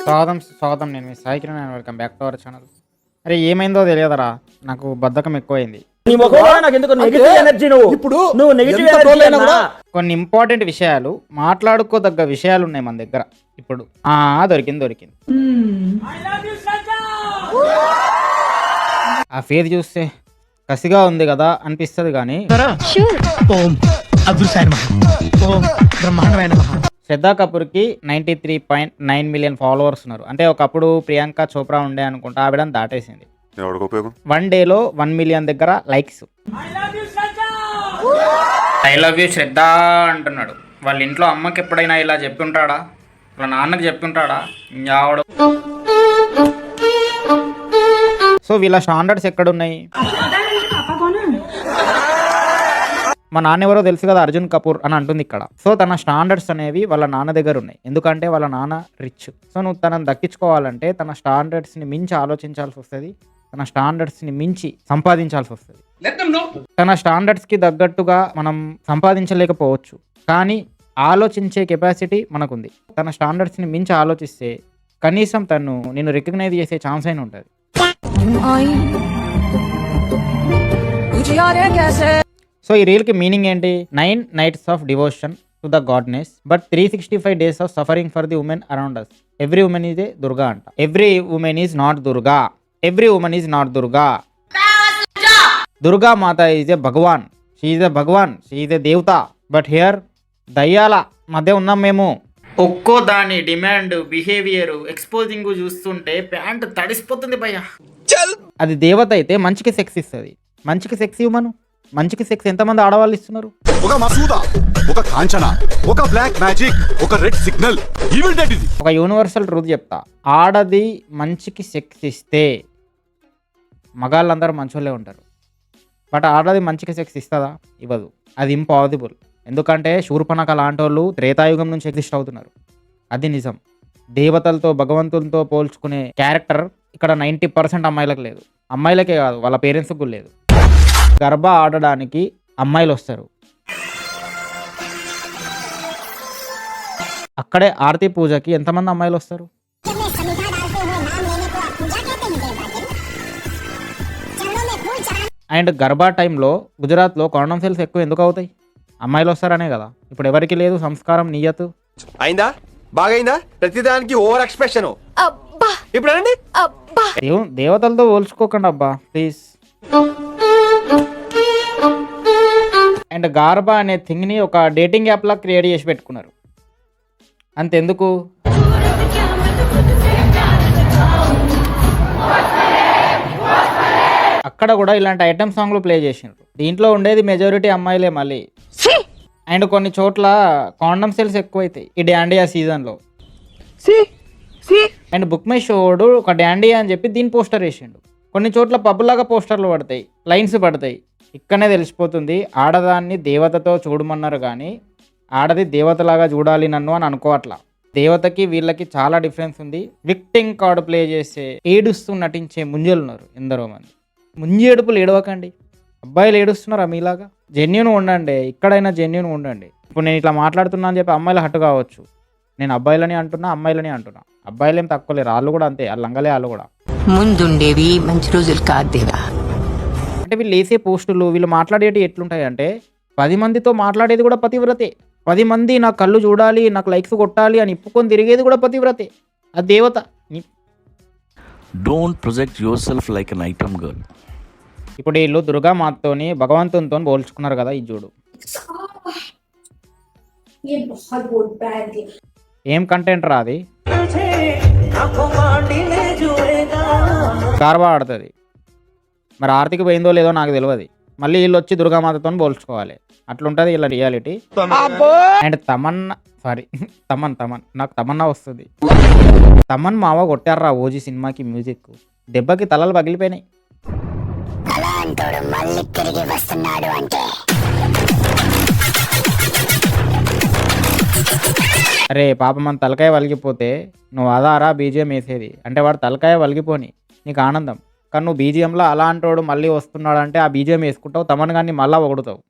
స్వాగతం. నేను మీ Sai Kiran and welcome back to our channel. అరే ఏమైందో తెలియదరా, నాకు బద్ధకం ఎక్కువైంది. నీ ముఖంలో నాకు ఎందుకు నెగటివ్ ఎనర్జీ? నువ్వు నెగటివ్ ఎనర్జీ అన్నా. కొన్ని ఇంపార్టెంట్ విషయాలు, మాట్లాడుకోదగ్గ విషయాలు ఉన్నాయి మన దగ్గర. ఇప్పుడు దొరికింది. ఆ ఫేస్ చూస్తే కసిగా ఉంది కదా అనిపిస్తుంది కానీ శ్రద్ధా కపూర్కి 93.9 మిలియన్ ఫాలోవర్స్ ఉన్నారు. అంటే ఒకప్పుడు ప్రియాంక చోప్రా ఉండే అనుకుంటా, ఆవిడని దాటేసింది. వన్ డేలో 1 మిలియన్ దగ్గర లైక్స్. ఐ లవ్ యూ శ్రద్ధ అంటున్నాడు. వాళ్ళ ఇంట్లో అమ్మకి ఎప్పుడైనా ఇలా చెప్పి ఉంటాడా? వాళ్ళ నాన్నకి చెప్పి ఉంటాడా? ఆవిడ. సో వీళ్ళ స్టాండర్డ్స్ ఎక్కడున్నాయి? మా నాన్న ఎవరో తెలుసు కదా, అర్జున్ కపూర్ అని అంటుంది ఇక్కడ. సో తన స్టాండర్డ్స్ అనేవి వాళ్ళ నాన్న దగ్గర ఉన్నాయి, ఎందుకంటే వాళ్ళ నాన్న రిచ్. సో నువ్వు తనని దక్కించుకోవాలంటే తన స్టాండర్డ్స్ని మించి ఆలోచించాల్సి వస్తుంది, తన స్టాండర్డ్స్ని మించి సంపాదించాల్సి వస్తుంది. తన స్టాండర్డ్స్కి తగ్గట్టుగా మనం సంపాదించలేకపోవచ్చు, కానీ ఆలోచించే కెపాసిటీ మనకుంది. తన స్టాండర్డ్స్ని మించి ఆలోచిస్తే కనీసం తను నేను రికగ్నైజ్ చేసే ఛాన్స్ అయినా ఉంటుంది. సో ఈ రీల్కి మీనింగ్ ఏంటి? 9 nights of devotion to the goddess but 365 days of suffering for the women around us. Every woman is a Durga అంట. Every woman is not Durga. Every woman is not Durga. Durga Mata is a Bhagwan. She is a Bhagwan, she is a devata. But here దయ్యాల మధ్య ఉన్నాం మేము. ఒక్కో దాని demand, behaviour, exposing చూస్తుంటే pant తడిసిపోతుంది భయ్యా. అది దేవత అయితే మంచికి సెక్స్ ఇస్తుంది. మంచికి సెక్స్ ఇవ్వమను. మంచికి సెక్స్ ఎంతమంది ఆడవాళ్ళు ఇస్తున్నారు? ఒక మసూదా, ఒక కాంచన, ఒక బ్లాక్ మ్యాజిక్, ఒక రెడ్ సిగ్నల్. ఒక యూనివర్సల్ ట్రూత్ చెప్తా, ఆడది మంచికి సెక్స్ ఇస్తే మగాళ్ళందరూ మంచోళ్ళే ఉంటారు. బట్ ఆడది మంచికి సెక్స్ ఇస్తుందా? ఇవ్వదు. అది ఇంపాసిబుల్. ఎందుకంటే శూర్పణఖ లాంటి వాళ్ళు త్రేతాయుగం నుంచి ఎగ్జిస్ట్ అవుతున్నారు. అది నిజం. దేవతలతో భగవంతులతో పోల్చుకునే క్యారెక్టర్ ఇక్కడ 90% అమ్మాయిలకు లేదు. అమ్మాయిలకే కాదు, వాళ్ళ పేరెంట్స్కి కూడా లేదు. గర్భ ఆడడానికి అమ్మాయిలు వస్తారు. అక్కడే ఆరతి పూజకి ఎంతమంది అమ్మాయిలు వస్తారు? అండ్ గర్భా టైంలో గుజరాత్లో కాండోమ్ సేల్స్ ఎక్కువ ఎందుకు అవుతాయి? అమ్మాయిలు వస్తారనే కదా. ఇప్పుడు ఎవరికి లేదు సంస్కారం, నియత్. అయిందా? బాగైందా? ప్రతిదానికి ఓవర్ ఎక్స్ప్రెషన్. ఇప్పుడు దేవతలతో పోల్చుకోకండి అబ్బా ప్లీజ్. అండ్ గార్బా అనే థింగ్ని ఒక డేటింగ్ యాప్లా క్రియేట్ చేసి పెట్టుకున్నారు. అంతెందుకు, అక్కడ కూడా ఇలాంటి ఐటమ్ సాంగ్లు ప్లే చేసినారు. దీంట్లో ఉండేది మెజారిటీ అమ్మాయిలే మళ్ళీ. అండ్ కొన్ని చోట్ల కాండమ్ సేల్స్ ఎక్కువైతాయి ఈ డాండియా సీజన్లో. అండ్ బుక్ మై షోడు ఒక డాండియా అని చెప్పి దీని పోస్టర్ వేసిండు. కొన్ని చోట్ల పబ్బులాగా పోస్టర్లు పడతాయి, లైన్స్ పడతాయి. ఇక్కడనే తెలిసిపోతుంది ఆడదాన్ని దేవతతో చూడమన్నారు కానీ ఆడది దేవతలాగా చూడాలి నన్ను అని అనుకోవట్లా. దేవతకి వీళ్ళకి చాలా డిఫరెన్స్ ఉంది. విక్టింగ్ కార్డు ప్లే చేసే ఏడుస్తూ నటించే ముంజలు ఉన్నారు ఎందరో మంది. ముంజేడుపులు ఏడవకండి. అబ్బాయిలు ఏడుస్తున్నారా మీలాగా? జెన్యూన్ ఉండండి. ఇక్కడైనా జెన్యూన్ ఉండండి. ఇప్పుడు నేను ఇట్లా మాట్లాడుతున్నా అని చెప్పి అమ్మాయిలు హట్టు కావచ్చు. నేను అబ్బాయిలని అంటున్నా, అమ్మాయిలని అంటున్నా. అబ్బాయిలు ఏం తక్కువ లేరు, వాళ్ళు కూడా అంతే. వాళ్ళు లంగలే, వాళ్ళు కూడా. ముందుండేవి మంచి రోజులు కాదేవా. అంటే వీళ్ళు వేసే పోస్టులు, వీళ్ళు మాట్లాడేవి ఎట్లుంటాయి అంటే 10 మందితో మాట్లాడేది కూడా పతివ్రతే. 10 మంది నా కళ్ళు చూడాలి, నాకు లైక్స్ కొట్టాలి అని ఇప్పుకొని తిరిగేది కూడా పతివ్రతే. అది దేవత. Don't project your self like an item girl. ఇప్పుడు వీళ్ళు దుర్గామాతతోని భగవంతునితో పోల్చుకున్నారు కదా, ఇది చూడు. ఏం కంటెంట్ రా అది? గార్బా ఆడుతుంది. మరి ఆర్తికి పోయిందో లేదో నాకు తెలియదు. మళ్ళీ వీళ్ళు వచ్చి దుర్గామాతతో పోల్చుకోవాలి. అట్లుంటుంది వీళ్ళ రియాలిటీ. అండ్ తమన్ నాకు తమన్నా వస్తుంది. తమన్ మావ కొట్టారా ఓజీ సినిమాకి మ్యూజిక్. దెబ్బకి తలలు పగిలిపోయినాయి. అరే పాప మన తలకాయ వలిగిపోతే నువ్వు అదారా బీజిఎం వేసేది అంటే వాడు తలకాయ వలిగిపోని నీకు ఆనందం. కానీ నువ్వు బీజిఎంలో అలాంటోడు మళ్ళీ వస్తున్నాడు అంటే ఆ బీజిఎం వేసుకుంటావు, తమను కానీ మళ్ళీ పొగుడుతావు.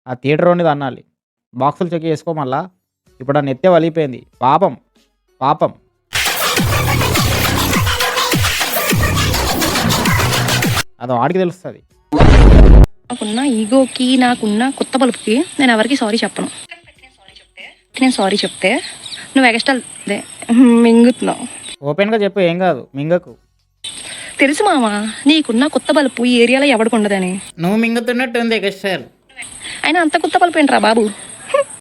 ఆ థియేటర్ అనేది అనాలి. బాక్సులు చెక్ చేసుకో మళ్ళా. ఇప్పుడు ఆ నెత్తే వలిగిపోయింది. పాపం. అది వాడికి తెలుస్తుంది. నాకున్న ఈగోకి నాకున్న కొత్త బలుపుకి నేను ఎవరికి సారీ చెప్పను. నేను సారీ చెప్తే నువ్వు ఎగస్ట్రా మింగుతున్నావు. ఓపెన్గా చెప్పు, ఏం కాదు, మింగకు. తెలుసు మామ, నీకున్న కొత్త బలుపు ఈ ఏరియాలో ఎవడికి ఉండదని. నువ్వు మింగుతున్నట్టు ఉంది ఎగస్ట్రాల్. అయినా అంత కొత్త బలుపు ఏంట్రా బాబు?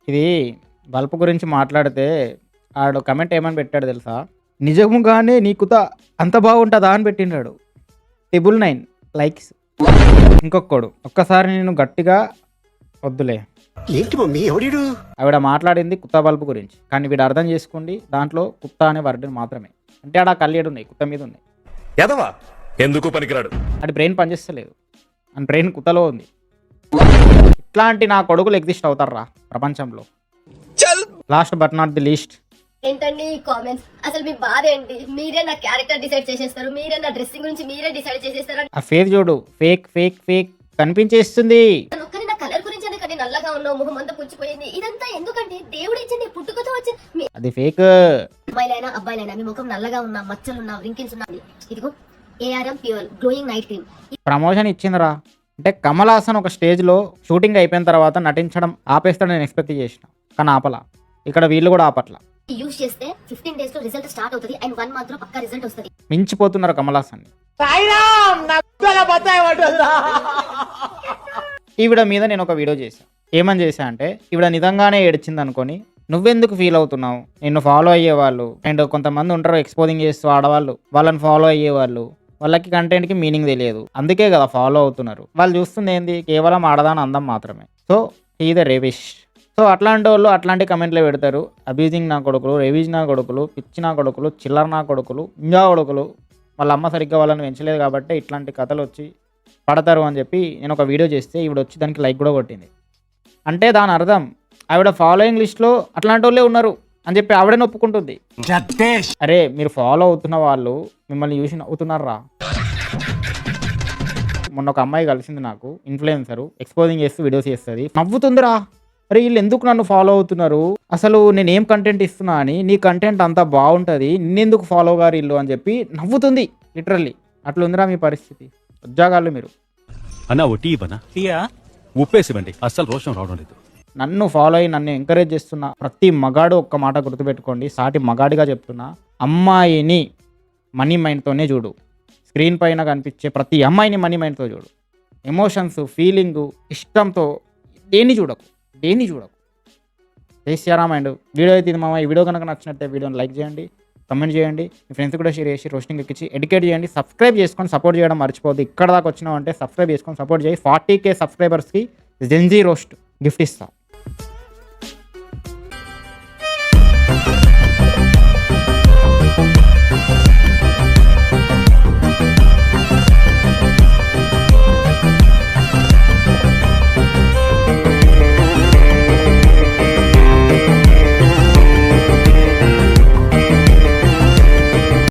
ఇది బల్బు గురించి మాట్లాడితే ఆడు కమెంట్ ఏమని పెట్టాడు తెలుసా? నిజముగానే నీ కుత అంత బాగుంటుందా అని పెట్టినాడు. 999 లైక్స్. ఇంకొకడు ఒక్కసారి నేను గట్టిగా వద్దులే. ఏంటి మమ్మీ ఎవడు? ఆవిడ మాట్లాడింది కుత్త బల్బు గురించి, కానీ వీడు అర్థం చేసుకోండి దాంట్లో కుత్త అనే వర్డ్ మాత్రమే. అంటే ఆడ కళ్యాడు ఉన్నాయి, కుత్త మీద ఉన్నాయి. ఎదవా ఎందుకు పనికిరాడు? అది బ్రెయిన్ పనిచేస్తలేదు, అని బ్రెయిన్ కుత్తలో ఉంది. ఇట్లాంటి నా కొడుకులు ఎగ్జిస్ట్ అవుతారా ప్రపంచంలో? Last but not the least, ఏంటండి ఈ కామెంట్స్? అసలు మీ బాధ ఏంటి? మీరే నా క్యారెక్టర్ డిసైడ్ చేసేస్తారు, మీరే నా డ్రెస్సింగ్ గురించి మీరే డిసైడ్ చేసేస్తారు. ఆ ఫేక్ చూడు, ఫేక్ ఫేక్ ఫేక్ కనిపించేస్తుంది. ఒక్కరి నా కలర్ గురించి కానీ నల్లగా ఉన్నావు, ముఖం అంతా పుచ్చిపోయింది, ఇదంతా ఎందుకండి? దేవుడు ఇచ్చింది, పుట్టుకతో వచ్చింది. అది ఫేక్. అమ్మాయిలైనా అబ్బాయిలైనా మీ ముఖం నల్లగా ఉన్నా, మచ్చలు ఉన్నా, రింకిల్స్ ఉన్నా, ఇదిగో ARM pure glowing night cream. Promotion ఇచ్చిందిరా. అంటే కమల్ హాసన్ ఒక స్టేజ్లో షూటింగ్ అయిపోయిన తర్వాత నటించడం ఆపేస్తాడని నేను ఎక్స్పెక్ట్ చేసిన, కానీ ఆపలా. ఇక్కడ వీళ్ళు కూడా ఆపట్ల. యూజ్ చేస్తే 15 days లో రిజల్ట్ స్టార్ట్ అవుతుంది అండ్ 1 month లో పక్కా రిజల్ట్ వస్తుంది. మించిపోతున్నారు కమల్ హాసన్. ఈవిడ మీద నేను ఒక వీడియో చేశాను. ఏమని చేశా అంటే, ఈవిడ నిజంగానే ఏడ్చింది అనుకొని నువ్వెందుకు ఫీల్ అవుతున్నావు? నిన్ను ఫాలో అయ్యేవాళ్ళు అండ్ కొంతమంది ఉంటారు ఎక్స్పోజింగ్ చేస్తూ ఆడవాళ్ళు, వాళ్ళని ఫాలో అయ్యేవాళ్ళు, వాళ్ళకి కంటెంట్కి మీనింగ్ తెలియదు, అందుకే కదా ఫాలో అవుతున్నారు. వాళ్ళు చూస్తుంది ఏంది? కేవలం ఆడదాని అందం మాత్రమే. సో ఈ ద రేవిష్. సో అట్లాంటి వాళ్ళు అట్లాంటి కమెంట్లు పెడతారు. అబ్యూజింగ్ నా కొడుకులు, రేవిజ్ నా కొడుకులు, పిచ్చి నా కొడుకులు, చిల్లర నా కొడుకులు, ఇంజా కొడుకులు, వాళ్ళ అమ్మ సరిగ్గా వాళ్ళని పెంచలేదు కాబట్టి ఇట్లాంటి కథలు వచ్చి పడతారు అని చెప్పి నేను ఒక వీడియో చేస్తే ఈవిడ వచ్చి దానికి లైక్ కూడా కొట్టింది. అంటే దాని అర్థం ఆవిడ ఫాలోయింగ్ లిస్ట్లో అట్లాంటి వాళ్ళే ఉన్నారు అని చెప్పి ఆవిడని ఒప్పుకుంటుంది. అరే మీరు ఫాలో అవుతున్న వాళ్ళు మిమ్మల్ని చూసి నవ్వుతున్నారా? మొన్న ఒక అమ్మాయి కలిసింది నాకు, ఇన్ఫ్లుయెన్సరు, ఎక్స్పోజింగ్ చేస్తూ వీడియోస్ చేస్తుంది, నవ్వుతుందిరా. అరే వీళ్ళు ఎందుకు నన్ను ఫాలో అవుతున్నారు? అసలు నేను ఏం కంటెంట్ ఇస్తున్నా అని, నీ కంటెంట్ అంతా బాగుంటుంది, నిన్నెందుకు ఫాలో గారు ఇల్లు అని చెప్పి నవ్వుతుంది లిటరల్లీ. అట్లా ఉందిరా మీ పరిస్థితి. ఉద్యోగాలు మీరు అన్నా ఒట్టి ఇవ్వనా? ఉప్పేసివ్వండి, అస్సలు రోషం రావడం లేదు. నన్ను ఫాలో అయ్యి నన్ను ఎంకరేజ్ చేస్తున్న ప్రతి మగాడు ఒక్క మాట గుర్తుపెట్టుకోండి, సాటి మగాడిగా చెప్తున్నా, అమ్మాయిని మనీ మైండ్తోనే చూడు. స్క్రీన్ పైన కనిపించే ప్రతి అమ్మాయిని మనీ మైండ్తో చూడు. ఎమోషన్స్, ఫీలింగు, ఇష్టంతో దేన్ని చూడకు. జై మైండ్. వీడియో అయితే ఇది మామ. ఈ వీడియో కనుక నచ్చినట్టే వీడియోని లైక్ చేయండి, కమెంట్ చేయండి, మీ ఫ్రెండ్స్ కూడా షేర్ చేసి రోస్టింగ్ ఎక్కించి ఎడ్యుకేట్ చేయండి. సబ్స్క్రైబ్ చేసుకొని సపోర్ట్ చేయడం మర్చిపోద్దు. ఇక్కడ దాకా వచ్చినావు అంటే సబ్స్క్రైబ్ చేసుకొని సపోర్ట్ చేయి. 40K సబ్స్క్రైబర్స్కి జెన్జీ రోస్ట్ గిఫ్ట్ ఇస్తా.